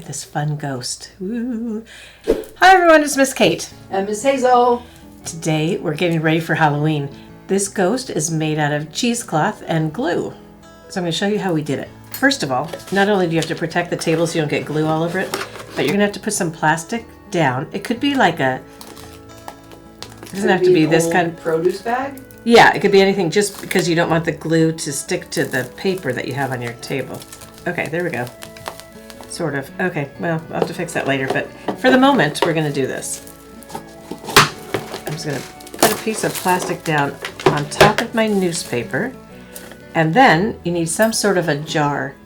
at this fun ghost. Woo. Hi everyone, it's Miss Kate. And Miss Hazel. Today we're getting ready for Halloween. This ghost is made out of cheesecloth and glue. So I'm going to show you how we did it. First of all, not only do you have to protect the table so you don't get glue all over it, but you're going to have to put some plastic down. It could be like it doesn't have to be this kind of produce bag? Yeah, it could be anything, just because you don't want the glue to stick to the paper that you have on your table. Okay, there we go. Sort of. Okay, well, I'll have to fix that later, but for the moment, we're going to do this. I'm just going to put a piece of plastic down on top of my newspaper, and then you need some sort of a jar.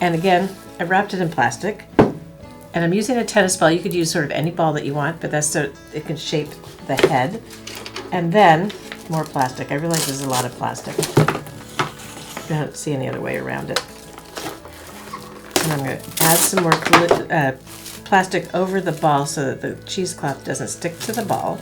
And again, I wrapped it in plastic, and I'm using a tennis ball. You could use sort of any ball that you want, but that's so it can shape the head. And then more plastic. I realize there's a lot of plastic. I don't see any other way around it. And I'm going to add some more plastic over the ball so that the cheesecloth doesn't stick to the ball.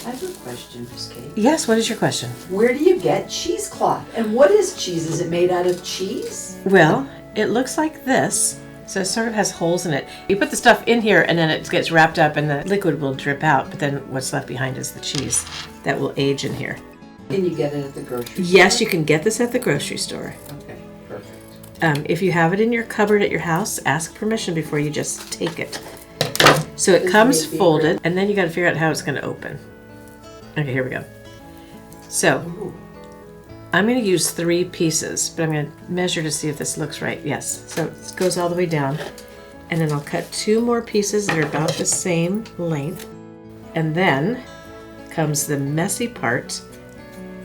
I have a question, Miss Kate. Yes, what is your question? Where do you get cheesecloth? And what is cheese? Is it made out of cheese? Well, it looks like this. So it sort of has holes in it. You put the stuff in here and then it gets wrapped up and the liquid will drip out, but then what's left behind is the cheese that will age in here. Can you get it at the grocery store? Yes, you can get this at the grocery store. Okay, perfect. If you have it in your cupboard at your house, ask permission before you just take it. So it comes folded, and then you got to figure out how it's going to open. Okay, here we go. So I'm going to use 3 pieces, but I'm going to measure to see if this looks right. Yes, so it goes all the way down. And then I'll cut 2 more pieces that are about the same length. And then comes the messy part.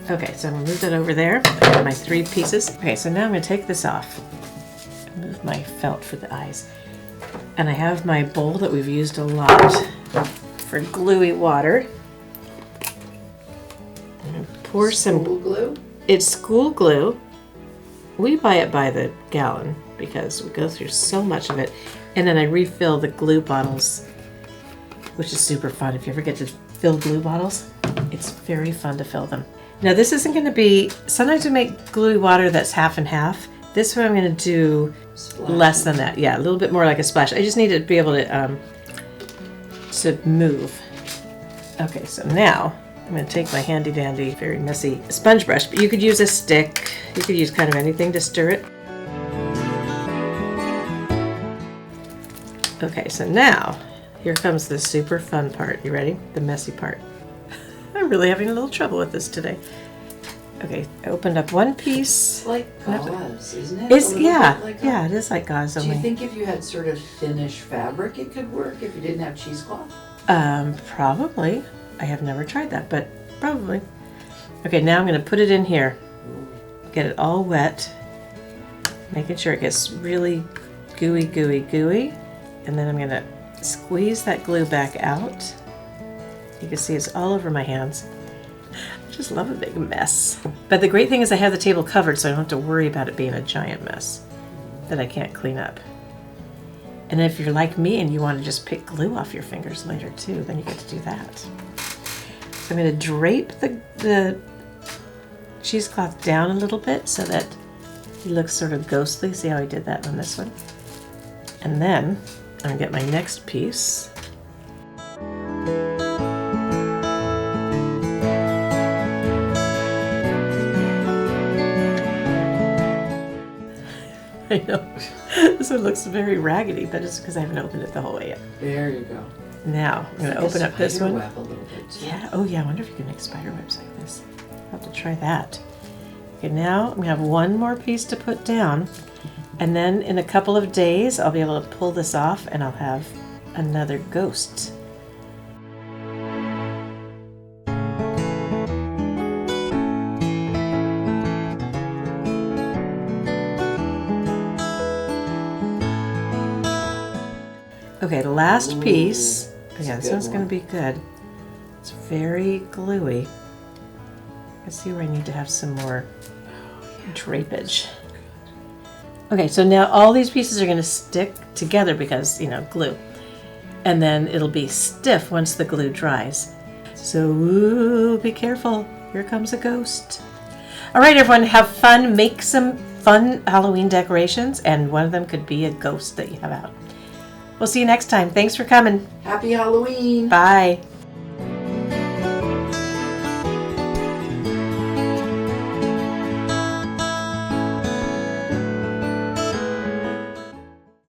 Okay, so I'm going to move that over there. I have my 3 pieces. Okay, so now I'm going to take this off. Move my felt for the eyes. And I have my bowl that we've used a lot for gluey water. I'm going to pour some... School glue? It's school glue. We buy it by the gallon because we go through so much of it. And then I refill the glue bottles, which is super fun. If you ever get to fill glue bottles, it's very fun to fill them. Now this isn't going to be, sometimes we make gluey water that's half and half. This one I'm going to do less than that. Yeah, a little bit more like a splash. I just need to be able to move. Okay, so now I'm going to take my handy dandy, very messy sponge brush, but you could use a stick. You could use kind of anything to stir it. Okay, so now here comes the super fun part. You ready? The messy part. I'm really having a little trouble with this today. Okay, I opened up one piece. It's like gauze, isn't it? Yeah, it is like gauze. Do you think if you had sort of thinnish fabric it could work if you didn't have cheesecloth? Probably. I have never tried that, but probably. Okay, now I'm going to put it in here. Get it all wet. Making sure it gets really gooey. And then I'm going to squeeze that glue back out. You can see it's all over my hands. I just love a big mess. But the great thing is I have the table covered, so I don't have to worry about it being a giant mess that I can't clean up. And if you're like me and you want to just pick glue off your fingers later too, then you get to do that. So I'm going to drape the cheesecloth down a little bit so that it looks sort of ghostly. See how I did that on this one? And then I'm going to get my next piece. I know. This one looks very raggedy, but it's because I haven't opened it the whole way yet. There you go. Now, I'm going to open up this one. Web a little bit too. Yeah, oh yeah, I wonder if you can make spider webs like this. I'll have to try that. Okay, now I'm going to have one more piece to put down, and then in a couple of days I'll be able to pull this off and I'll have another ghost. Okay, the last piece. Yeah, this one's going to be good. It's very gluey. I see where I need to have some more drapage. Okay, so now all these pieces are going to stick together because, glue. And then it'll be stiff once the glue dries. So, be careful. Here comes a ghost. All right, everyone, have fun. Make some fun Halloween decorations, and one of them could be a ghost that you have out. We'll see you next time. Thanks for coming. Happy Halloween. Bye.